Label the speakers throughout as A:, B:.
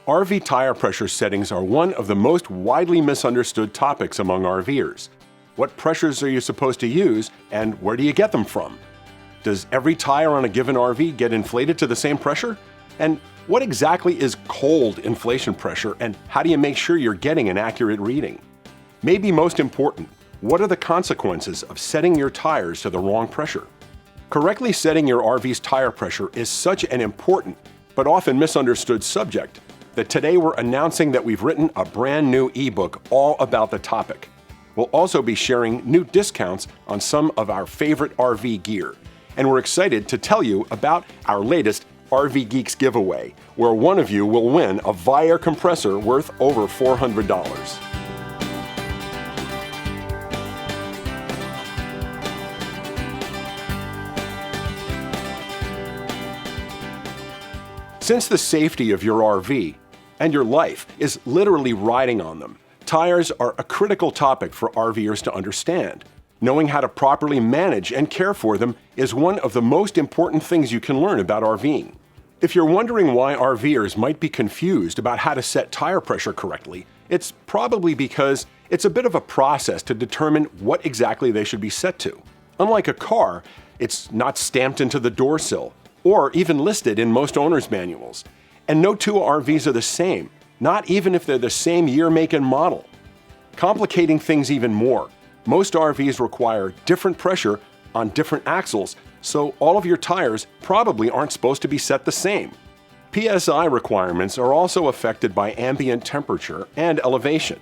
A: RV tire pressure settings are one of the most widely misunderstood topics among RVers. What pressures are you supposed to use, and where do you get them from? Does every tire on a given RV get inflated to the same pressure? And what exactly is cold inflation pressure, and how do you make sure you're getting an accurate reading? Maybe most important, what are the consequences of setting your tires to the wrong pressure? Correctly setting your RV's tire pressure is such an important, but often misunderstood subject that today we're announcing that we've written a brand new ebook all about the topic. We'll also be sharing new discounts on some of our favorite RV gear. And we're excited to tell you about our latest RV Geeks giveaway, where one of you will win a Viair compressor worth over $400. Since the safety of your RV and your life is literally riding on them, tires are a critical topic for RVers to understand. Knowing how to properly manage and care for them is one of the most important things you can learn about RVing. If you're wondering why RVers might be confused about how to set tire pressure correctly, it's probably because it's a bit of a process to determine what exactly they should be set to. Unlike a car, it's not stamped into the door sill or even listed in most owner's manuals. And no two RVs are the same, not even if they're the same year, make, and model. Complicating things even more, most RVs require different pressure on different axles, so all of your tires probably aren't supposed to be set the same. PSI requirements are also affected by ambient temperature and elevation.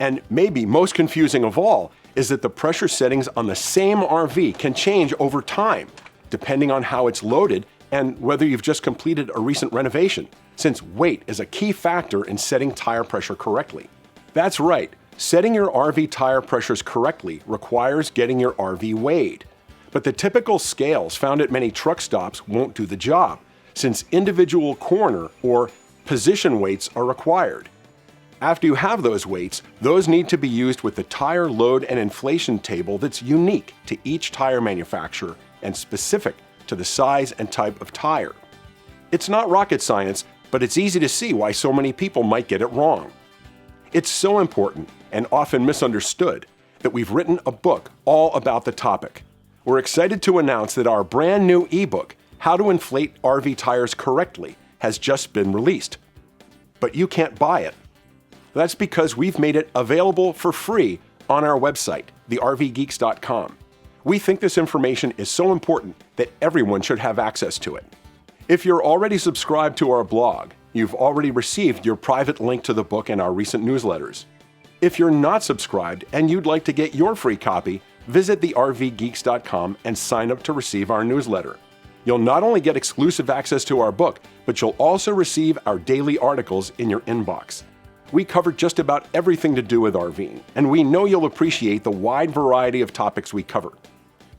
A: And maybe most confusing of all is that the pressure settings on the same RV can change over time, depending on how it's loaded and whether you've just completed a recent renovation, since weight is a key factor in setting tire pressure correctly. That's right, setting your RV tire pressures correctly requires getting your RV weighed. But the typical scales found at many truck stops won't do the job, since individual corner or position weights are required. After you have those weights, those need to be used with the tire load and inflation table that's unique to each tire manufacturer and specific to the size and type of tire. It's not rocket science, but it's easy to see why so many people might get it wrong. It's so important and often misunderstood that we've written a book all about the topic. We're excited to announce that our brand new ebook, How to Inflate RV Tires Correctly, has just been released. But you can't buy it. That's because we've made it available for free on our website, thervgeeks.com. We think this information is so important that everyone should have access to it. If you're already subscribed to our blog, you've already received your private link to the book in our recent newsletters. If you're not subscribed and you'd like to get your free copy, visit thervgeeks.com and sign up to receive our newsletter. You'll not only get exclusive access to our book, but you'll also receive our daily articles in your inbox. We cover just about everything to do with RVing, and we know you'll appreciate the wide variety of topics we cover.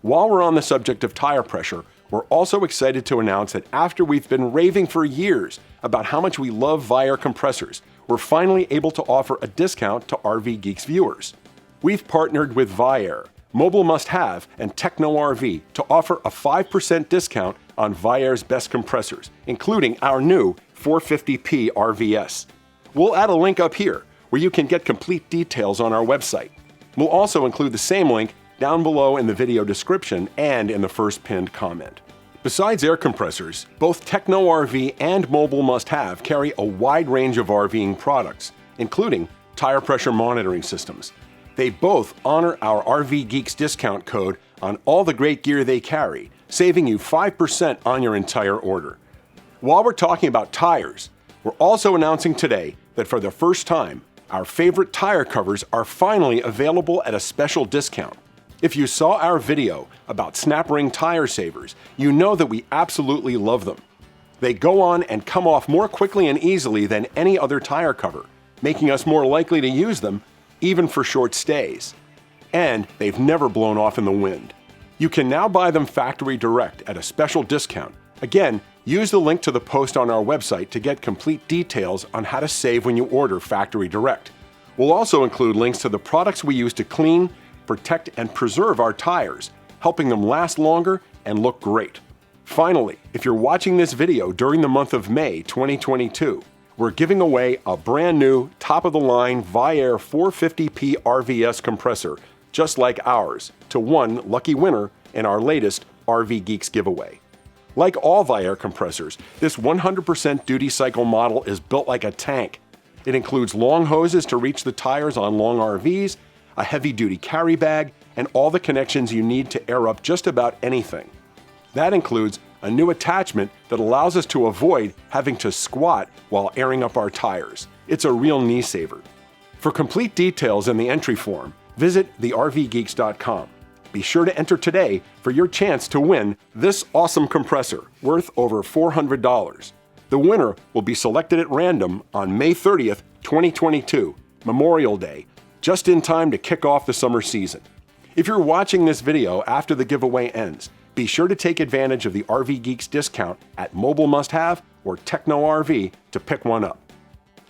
A: While we're on the subject of tire pressure, we're also excited to announce that after we've been raving for years about how much we love Viair compressors, we're finally able to offer a discount to RV Geeks viewers. We've partnered with Viair, Mobile Must Have, and Techno RV to offer a 5% discount on Viair's best compressors, including our new 450p RVs. We'll add a link up here where you can get complete details on our website. We'll also include the same link down below in the video description and in the first pinned comment. Besides air compressors, both Techno RV and Mobile Must Have carry a wide range of RVing products, including tire pressure monitoring systems. They both honor our RV Geeks discount code on all the great gear they carry, saving you 5% on your entire order. While we're talking about tires, we're also announcing today that for the first time, our favorite tire covers are finally available at a special discount. If you saw our video about SnapRing TireSavers, you know that we absolutely love them. They go on and come off more quickly and easily than any other tire cover, making us more likely to use them, even for short stays. And they've never blown off in the wind. You can now buy them factory direct at a special discount. Again, use the link to the post on our website to get complete details on how to save when you order factory direct. We'll also include links to the products we use to clean, protect, and preserve our tires, helping them last longer and look great. Finally, if you're watching this video during the month of May 2022, we're giving away a brand new, top-of-the-line Viair 450p RVs compressor, just like ours, to one lucky winner in our latest RV Geeks giveaway. Like all Viair compressors, this 100% duty cycle model is built like a tank. It includes long hoses to reach the tires on long RVs, a heavy-duty carry bag, and all the connections you need to air up just about anything. That includes a new attachment that allows us to avoid having to squat while airing up our tires. It's a real knee saver. For complete details in the entry form, visit thervgeeks.com. Be sure to enter today for your chance to win this awesome compressor worth over $400. The winner will be selected at random on May 30th, 2022, Memorial Day, just in time to kick off the summer season. If you're watching this video after the giveaway ends, be sure to take advantage of the RV Geeks discount at Mobile Must Have or Techno RV to pick one up.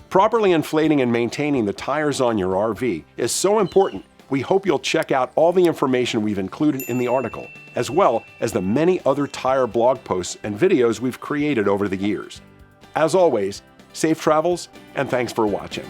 A: Properly inflating and maintaining the tires on your RV is so important, we hope you'll check out all the information we've included in the article, as well as the many other tire blog posts and videos we've created over the years. As always, safe travels and thanks for watching.